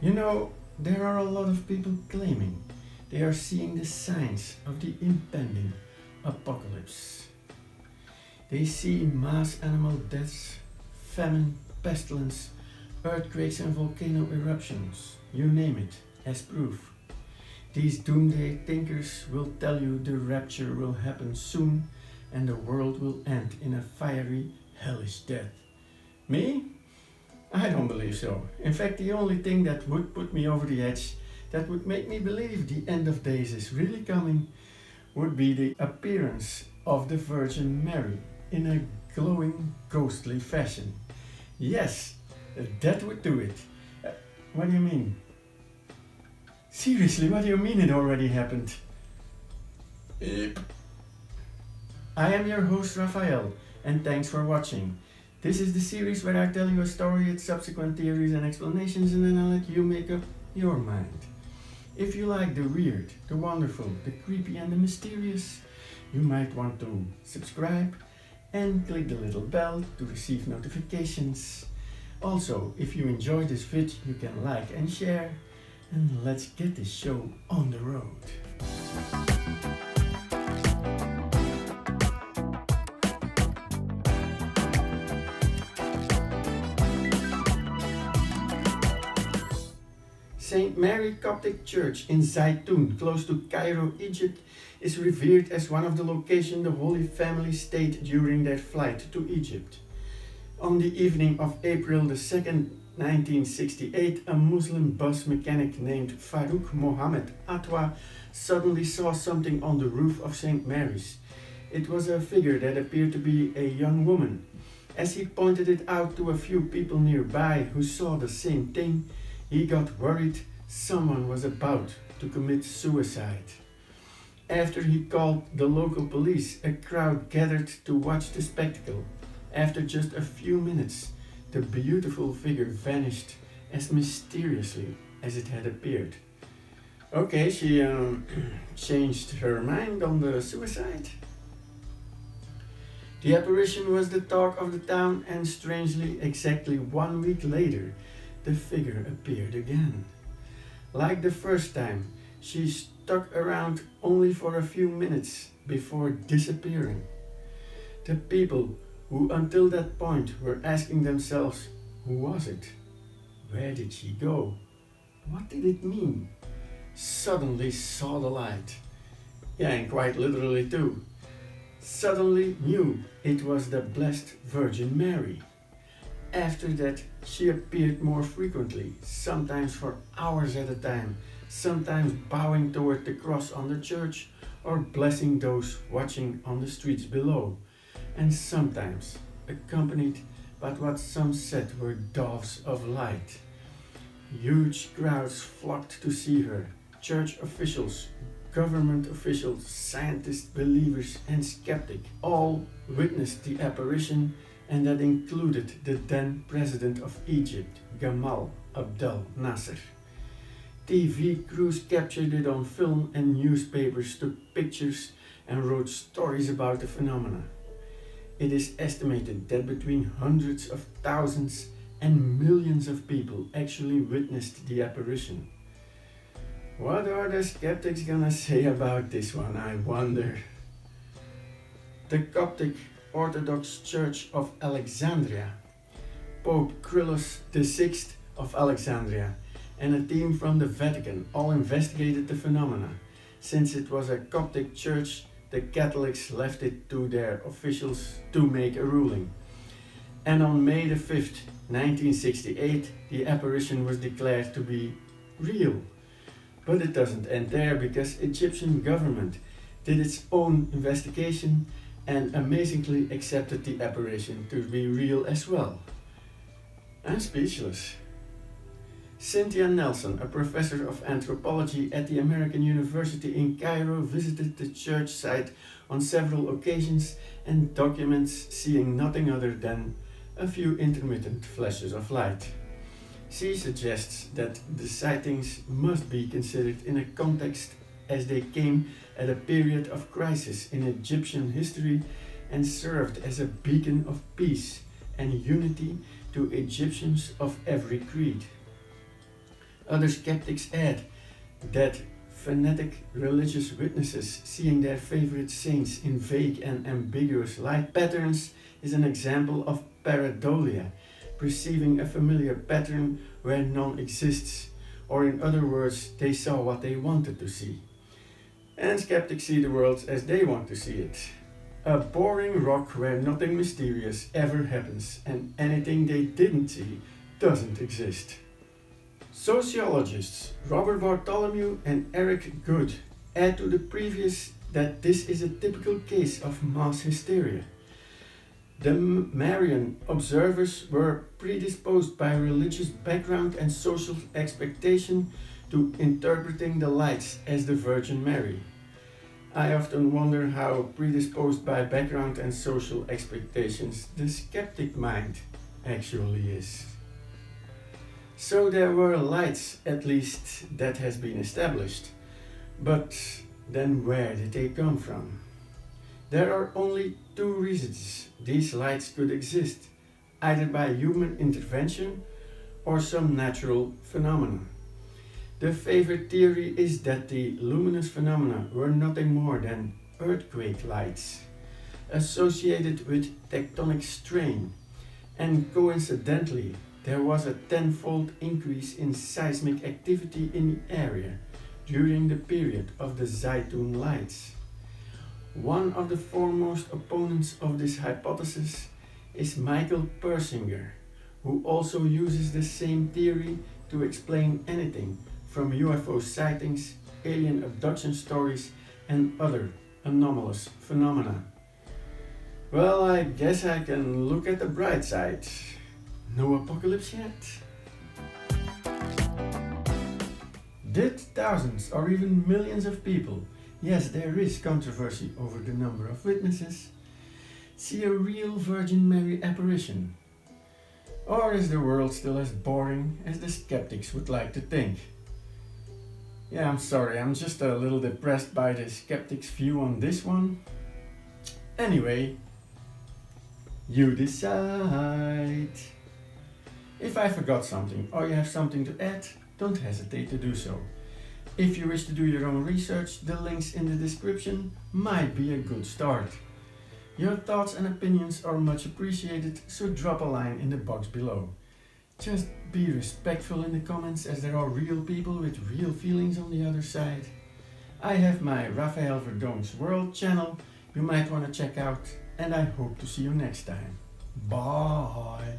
You know, there are a lot of people claiming they are seeing the signs of the impending apocalypse. They see mass animal deaths, famine, pestilence, earthquakes, and volcano eruptions, you name it, as proof. These doomsday thinkers will tell you the rapture will happen soon and the world will end in a fiery, hellish death. Me? I don't believe so. In fact, the only thing that would put me over the edge, that would make me believe the end of days is really coming, would be the appearance of the Virgin Mary in a glowing, ghostly fashion. Yes, that would do it. What do you mean? Seriously, what do you mean it already happened? I am your host Raphael, and thanks for watching. This is the series where I tell you a story, its subsequent theories and explanations, and then I let you make up your mind. If you like the weird, the wonderful, the creepy and the mysterious, you might want to subscribe and click the little bell to receive notifications. Also, if you enjoyed this vid, you can like and share, and let's get this show on the road. St. Mary Coptic Church in Zeitoun, close to Cairo, Egypt, is revered as one of the locations the Holy Family stayed during their flight to Egypt. On the evening of April the 2nd, 1968, a Muslim bus mechanic named Farouk Mohammed Atwa suddenly saw something on the roof of St. Mary's. It was a figure that appeared to be a young woman. As he pointed it out to a few people nearby who saw the same thing, he got worried someone was about to commit suicide. After he called the local police, a crowd gathered to watch the spectacle. After just a few minutes, the beautiful figure vanished as mysteriously as it had appeared. Okay, she changed her mind on the suicide. The apparition was the talk of the town, and strangely, exactly 1 week later, the figure appeared again. Like the first time, she stuck around only for a few minutes before disappearing. The people who until that point were asking themselves, who was it? Where did she go? What did it mean? Suddenly saw the light. Yeah, and quite literally too. Suddenly knew it was the Blessed Virgin Mary. After that, she appeared more frequently, sometimes for hours at a time, sometimes bowing toward the cross on the church or blessing those watching on the streets below, and sometimes accompanied by what some said were doves of light. Huge crowds flocked to see her. Church officials, government officials, scientists, believers, and skeptics all witnessed the apparition, and that included the then President of Egypt, Gamal Abdel Nasser. TV crews captured it on film, and newspapers took pictures and wrote stories about the phenomena. It is estimated that between hundreds of thousands and millions of people actually witnessed the apparition. What are the skeptics gonna say about this one, I wonder? The Coptic Orthodox Church of Alexandria, Pope Kyrillos VI of Alexandria, and a team from the Vatican all investigated the phenomena. Since it was a Coptic church, the Catholics left it to their officials to make a ruling. And on May the 5th, 1968, the apparition was declared to be real. But it doesn't end there, because Egyptian government did its own investigation and amazingly accepted the apparition to be real as well. I'm speechless. Cynthia Nelson, a professor of anthropology at the American University in Cairo, visited the church site on several occasions and documents seeing nothing other than a few intermittent flashes of light. She suggests that the sightings must be considered in a context, as they came at a period of crisis in Egyptian history and served as a beacon of peace and unity to Egyptians of every creed. Other skeptics add that fanatic religious witnesses seeing their favorite saints in vague and ambiguous light patterns is an example of pareidolia, perceiving a familiar pattern where none exists, or in other words, they saw what they wanted to see. And skeptics see the world as they want to see it. A boring rock where nothing mysterious ever happens and anything they didn't see doesn't exist. Sociologists Robert Bartholomew and Eric Good add to the previous that this is a typical case of mass hysteria. The Marian observers were predisposed by religious background and social expectation to interpreting the lights as the Virgin Mary. I often wonder how predisposed by background and social expectations the skeptic mind actually is. So there were lights, at least that has been established. But then where did they come from? There are only two reasons these lights could exist, either by human intervention or some natural phenomenon. The favorite theory is that the luminous phenomena were nothing more than earthquake lights, associated with tectonic strain, and coincidentally there was a tenfold increase in seismic activity in the area during the period of the Zeitoun lights. One of the foremost opponents of this hypothesis is Michael Persinger, who also uses the same theory to explain anything from UFO sightings, alien abduction stories, and other anomalous phenomena. Well, I guess I can look at the bright side. No apocalypse yet? Did thousands or even millions of people, yes, there is controversy over the number of witnesses, see a real Virgin Mary apparition? Or is the world still as boring as the skeptics would like to think? Yeah, I'm sorry, I'm just a little depressed by the skeptics' view on this one. Anyway, you decide. If I forgot something or you have something to add, don't hesitate to do so. If you wish to do your own research, the links in the description might be a good start. Your thoughts and opinions are much appreciated, so drop a line in the box below. Just be respectful in the comments, as there are real people with real feelings on the other side. I have my Raphael Verdonck's World channel you might want to check out, and I hope to see you next time. Bye!